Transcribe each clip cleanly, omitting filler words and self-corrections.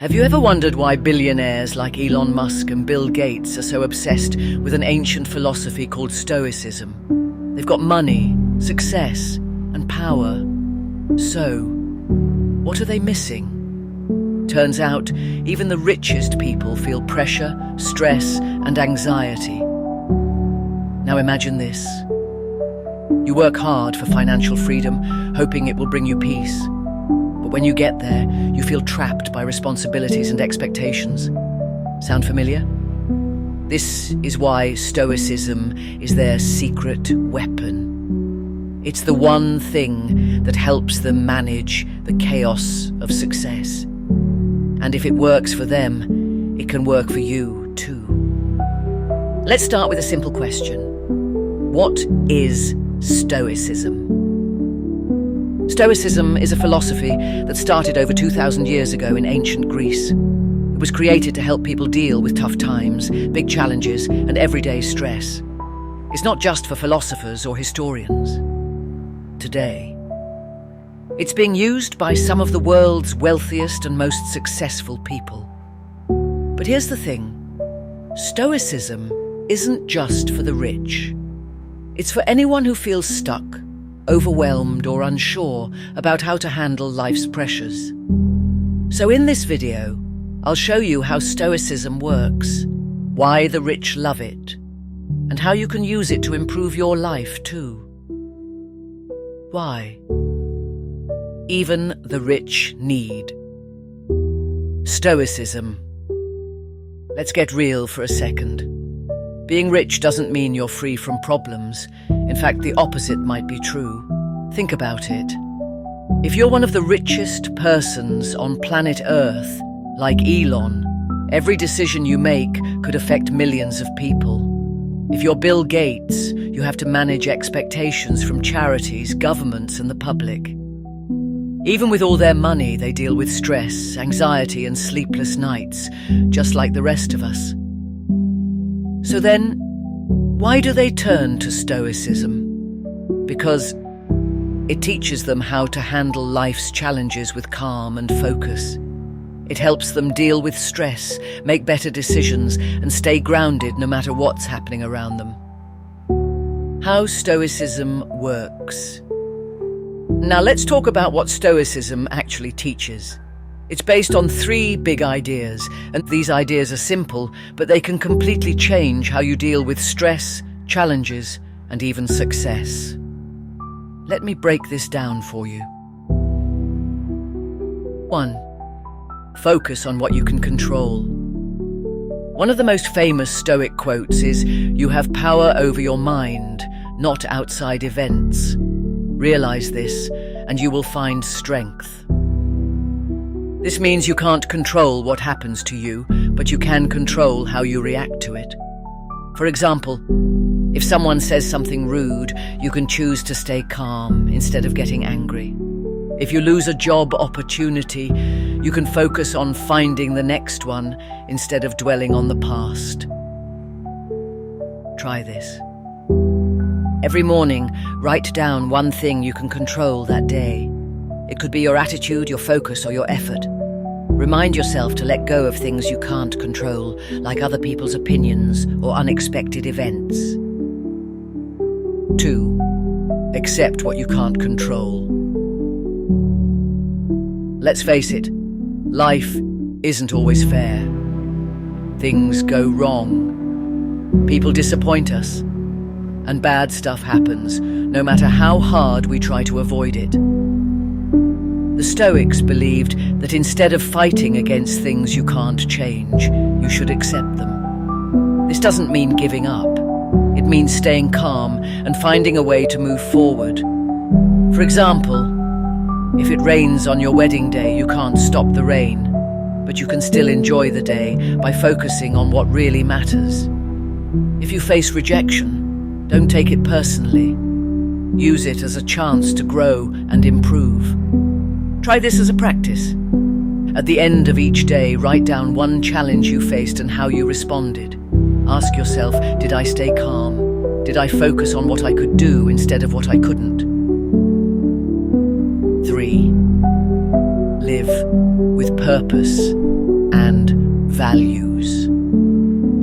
Have you ever wondered why billionaires like Elon Musk and Bill Gates are so obsessed with an ancient philosophy called Stoicism? They've got money, success, and power. So, what are they missing? Turns out, even the richest people feel pressure, stress, and anxiety. Now imagine this. You work hard for financial freedom, hoping it will bring you peace. But when you get there, you feel trapped by responsibilities and expectations. Sound familiar? This is why Stoicism is their secret weapon. It's the one thing that helps them manage the chaos of success. And if it works for them, it can work for you too. Let's start with a simple question. What is Stoicism? Stoicism is a philosophy that started over 2,000 years ago in ancient Greece. It was created to help people deal with tough times, big challenges, and everyday stress. It's not just for philosophers or historians. Today, it's being used by some of the world's wealthiest and most successful people. But here's the thing. Stoicism isn't just for the rich. It's for anyone who feels stuck, overwhelmed, or unsure about how to handle life's pressures. So in this video, I'll show you how Stoicism works, why the rich love it, and how you can use it to improve your life too. Why? Even the rich need Stoicism. Let's get real for a second. Being rich doesn't mean you're free from problems. In fact, the opposite might be true. Think about it. If you're one of the richest persons on planet Earth, like Elon, every decision you make could affect millions of people. If you're Bill Gates, you have to manage expectations from charities, governments, and the public. Even with all their money, they deal with stress, anxiety, and sleepless nights, just like the rest of us. So then, why do they turn to Stoicism? Because it teaches them how to handle life's challenges with calm and focus. It helps them deal with stress, make better decisions, and stay grounded no matter what's happening around them. How Stoicism works. Now let's talk about what Stoicism actually teaches. It's based on 3 big ideas, and these ideas are simple, but they can completely change how you deal with stress, challenges, and even success. Let me break this down for you. 1. Focus on what you can control. One of the most famous Stoic quotes is, "You have power over your mind, not outside events. Realize this, and you will find strength." This means you can't control what happens to you, but you can control how you react to it. For example, if someone says something rude, you can choose to stay calm instead of getting angry. If you lose a job opportunity, you can focus on finding the next one instead of dwelling on the past. Try this. Every morning, write down one thing you can control that day. It could be your attitude, your focus, or your effort. Remind yourself to let go of things you can't control, like other people's opinions or unexpected events. 2. Accept what you can't control. Let's face it, life isn't always fair. Things go wrong. People disappoint us. And bad stuff happens, no matter how hard we try to avoid it. The Stoics believed that instead of fighting against things you can't change, you should accept them. This doesn't mean giving up. It means staying calm and finding a way to move forward. For example, if it rains on your wedding day, you can't stop the rain, but you can still enjoy the day by focusing on what really matters. If you face rejection, don't take it personally. Use it as a chance to grow and improve. Try this as a practice. At the end of each day, write down one challenge you faced and how you responded. Ask yourself, did I stay calm? Did I focus on what I could do instead of what I couldn't? 3. Live with purpose. values.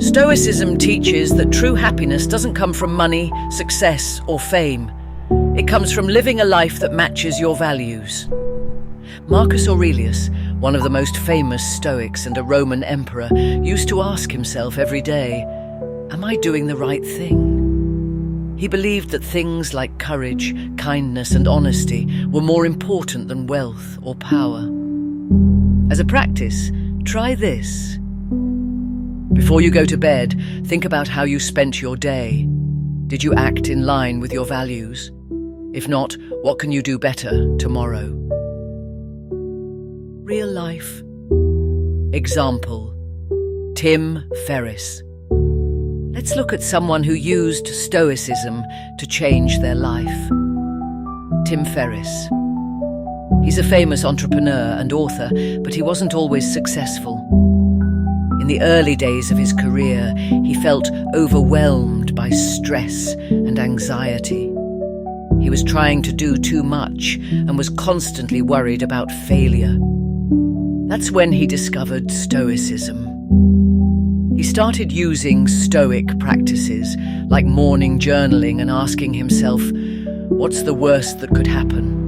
Stoicism teaches that true happiness doesn't come from money, success, or fame. It comes from living a life that matches your values. Marcus Aurelius, one of the most famous Stoics and a Roman emperor, used to ask himself every day, "Am I doing the right thing?" He believed that things like courage, kindness, and honesty were more important than wealth or power. As a practice, try this. Before you go to bed, think about how you spent your day. Did you act in line with your values? If not, what can you do better tomorrow? Real life. Example: Tim Ferriss. Let's look at someone who used Stoicism to change their life. Tim Ferriss. He's a famous entrepreneur and author, but he wasn't always successful. In the early days of his career, he felt overwhelmed by stress and anxiety. He was trying to do too much and was constantly worried about failure. That's when he discovered Stoicism. He started using Stoic practices like morning journaling and asking himself, what's the worst that could happen?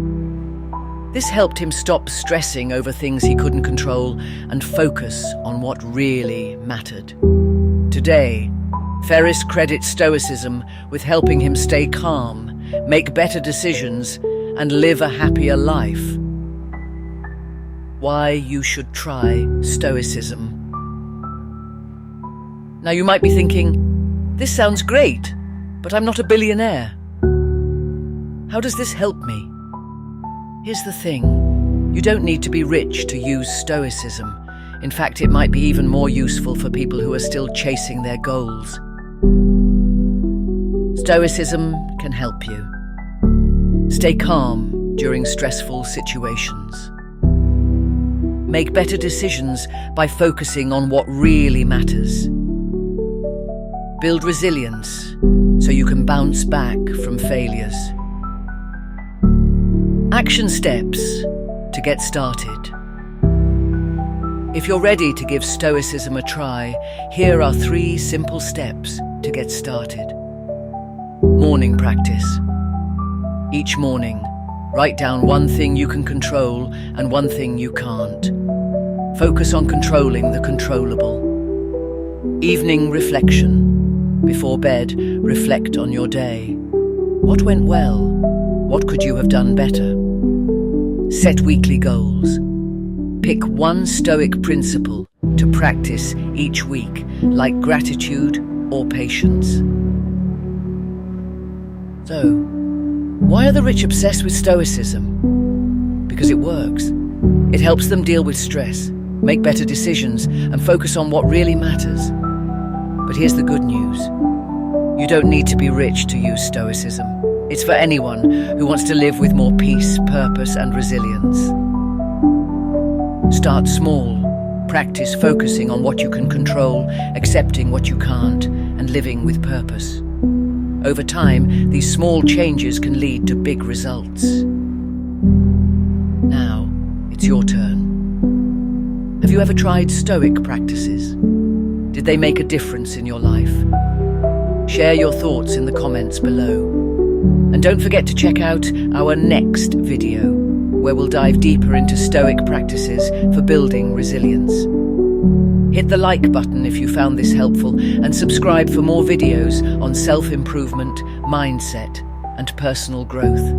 This helped him stop stressing over things he couldn't control and focus on what really mattered. Today, Ferriss credits Stoicism with helping him stay calm, make better decisions, and live a happier life. Why you should try Stoicism. Now you might be thinking, this sounds great, but I'm not a billionaire. How does this help me? Here's the thing, you don't need to be rich to use Stoicism. In fact, it might be even more useful for people who are still chasing their goals. Stoicism can help you. Stay calm during stressful situations. Make better decisions by focusing on what really matters. Build resilience so you can bounce back from failures. Action steps to get started. If you're ready to give Stoicism a try, here are 3 simple steps to get started. Morning practice. Each morning, write down one thing you can control and one thing you can't. Focus on controlling the controllable. Evening reflection. Before bed, reflect on your day. What went well? What could you have done better? Set weekly goals. Pick one Stoic principle to practice each week, like gratitude or patience. So, why are the rich obsessed with Stoicism? Because it works. It helps them deal with stress, make better decisions, and focus on what really matters. But here's the good news. You don't need to be rich to use Stoicism. It's for anyone who wants to live with more peace, purpose, and resilience. Start small. Practice focusing on what you can control, accepting what you can't, and living with purpose. Over time, these small changes can lead to big results. Now, it's your turn. Have you ever tried Stoic practices? Did they make a difference in your life? Share your thoughts in the comments below. And don't forget to check out our next video, where we'll dive deeper into Stoic practices for building resilience. Hit the like button if you found this helpful, and subscribe for more videos on self-improvement, mindset, and personal growth.